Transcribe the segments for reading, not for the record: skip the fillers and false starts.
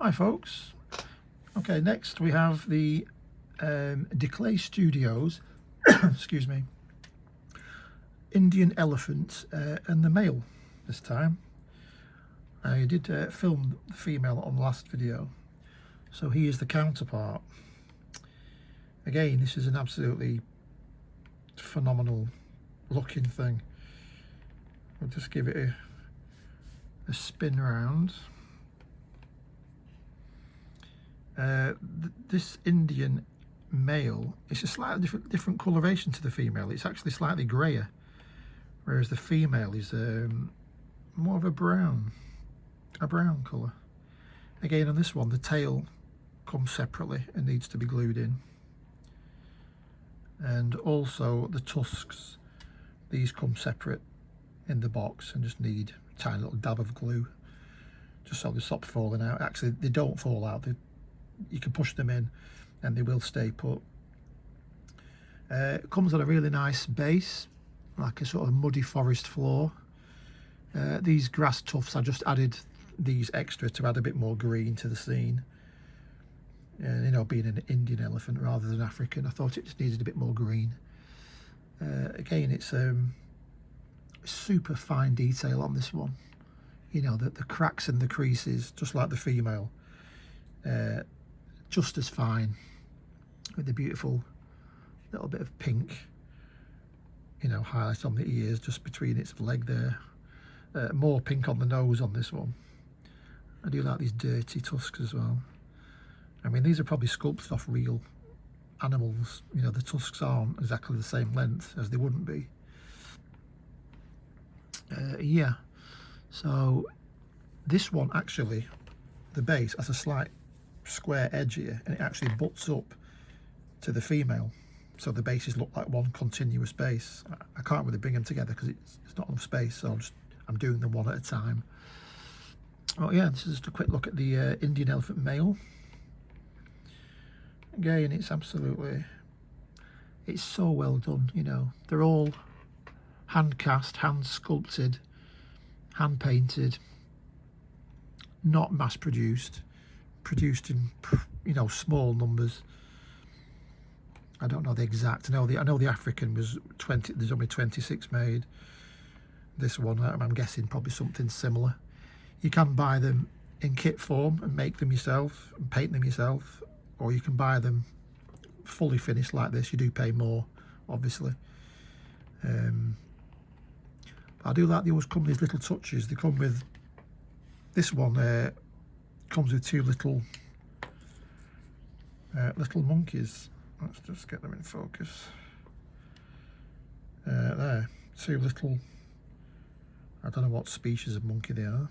Hi folks. Okay, next we have the Declay Studios excuse me, Indian elephant and the male this time. I did film the female on the last video, so he is the counterpart. Again, this is an absolutely phenomenal looking thing. I'll just give it a spin round. This Indian male, it's a slightly different coloration to the female. It's actually slightly grayer, whereas the female is more of a brown colour. Again, on this one, the tail comes separately and needs to be glued in, and also the tusks, these come separate in the box and just need a tiny little dab of glue just so they stop falling out. Actually, they don't fall out. You can push them in and they will stay put. It comes on a really nice base, like a sort of muddy forest floor. These grass tufts, I just added these extra to add a bit more green to the scene. You know, being an Indian elephant rather than African, I thought it just needed a bit more green. Again, it's super fine detail on this one. You know, the cracks and the creases, just like the female, just as fine, with the beautiful little bit of pink, you know, highlight on the ears just between its leg there. More pink on the nose on this one. I do like these dirty tusks as well. I mean, these are probably sculpted off real animals. You know, the tusks aren't exactly the same length as they wouldn't be. Yeah, so this one actually, the base has a slight square edge here, and it actually butts up to the female, so the bases look like one continuous base. I can't really bring them together because it's not enough space, so I'm doing them one at a time. Oh yeah, this is just a quick look at the Indian elephant male. Again, it's so well done. You know, they're all hand cast, hand sculpted, hand painted, not mass produced, produced in, you know, small numbers. I don't know the exact. I know the African was 20. There's only 26 made. This one, I'm guessing, probably something similar. You can buy them in kit form and make them yourself and paint them yourself, or you can buy them fully finished like this. You do pay more, obviously. I do like they always come with these little touches. They come with this one. Comes with two little monkeys. Let's just get them in focus. There, two little. I don't know what species of monkey they are.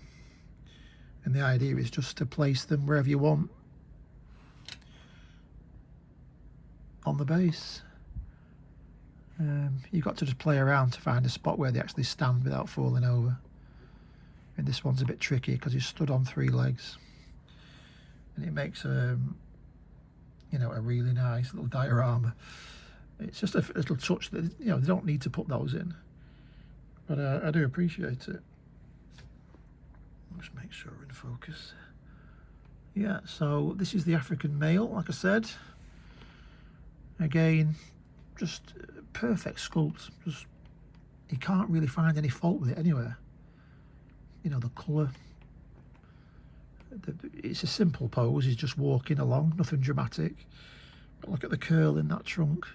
And the idea is just to place them wherever you want on the base. You've got to just play around to find a spot where they actually stand without falling over. And this one's a bit tricky because he's stood on 3 legs, and it makes you know, a really nice little diorama. It's just a little touch that, you know, they don't need to put those in, but I do appreciate it. Just make sure we're in focus. Yeah, so this is the African male, like I said. Again, just perfect sculpt. Just, you can't really find any fault with it anywhere. You know, the colour. It's a simple pose. He's just walking along, nothing dramatic. But look at the curl in that trunk.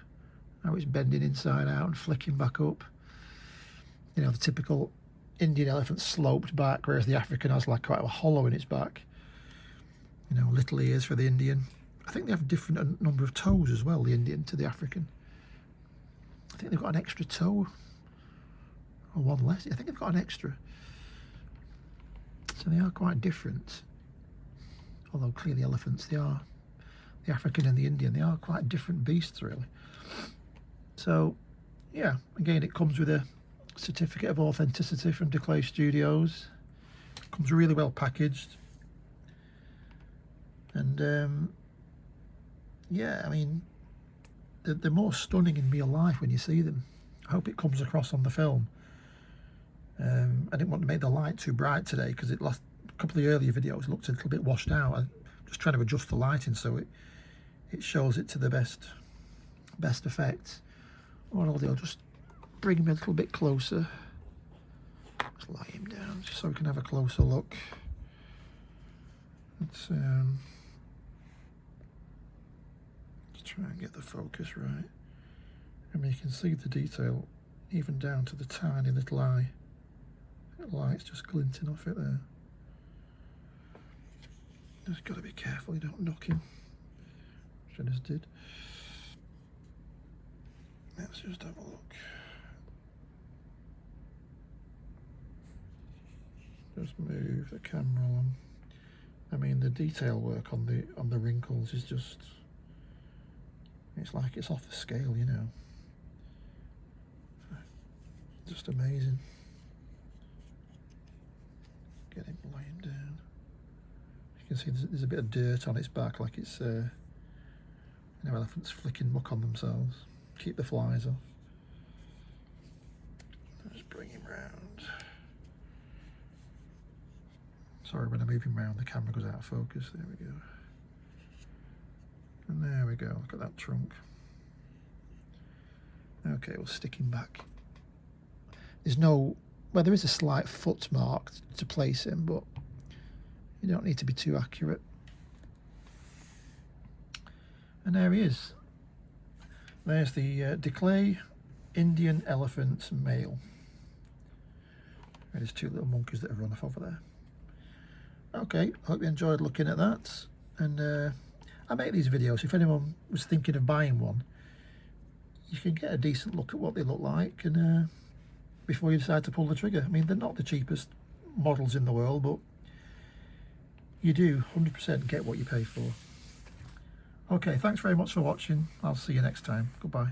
How it's bending inside out and flicking back up. You know, the typical Indian elephant sloped back, whereas the African has like quite a hollow in its back. You know, little ears for the Indian. I think they have different number of toes as well, the Indian to the African. I think they've got an extra toe, or one less. I think they've got an extra. So they are quite different. Although clearly elephants, they are, the African and the Indian, they are quite different beasts really. So yeah, again, it comes with a certificate of authenticity from Declay Studios. Comes really well packaged. And yeah, I mean, they're more stunning in real life when you see them. I hope it comes across on the film. I didn't want to make the light too bright today because a couple of the earlier videos looked a little bit washed out. just trying to adjust the lighting so it shows it to the best effect. What I'll do, I'll just bring him a little bit closer. Just lie him down just so we can have a closer look. Let's try and get the focus right. I mean, you can see the detail even down to the tiny little eye. The light's just glinting off it there. Just got to be careful you don't knock him, which I just did. Let's just have a look. Just move the camera along. I mean, the detail work on the wrinkles is just, it's like it's off the scale, you know. Just amazing. Get him laying down. You can see there's a bit of dirt on its back, like it's you know, elephants flicking muck on themselves. Keep the flies off. Just bring him round. Sorry, when I move him round, the camera goes out of focus. There we go. And there we go. Look at that trunk. Okay, we'll stick him back. There's no, well, there is a slight foot mark to place him, but you don't need to be too accurate. And there he is. There's the Declay Indian elephant male. There's two little monkeys that have run off over there. Okay, hope you enjoyed looking at that. And I make these videos. If anyone was thinking of buying one, you can get a decent look at what they look like, and before you decide to pull the trigger. I mean, they're not the cheapest models in the world, but you do 100% get what you pay for. Okay, thanks very much for watching. I'll see you next time. Goodbye.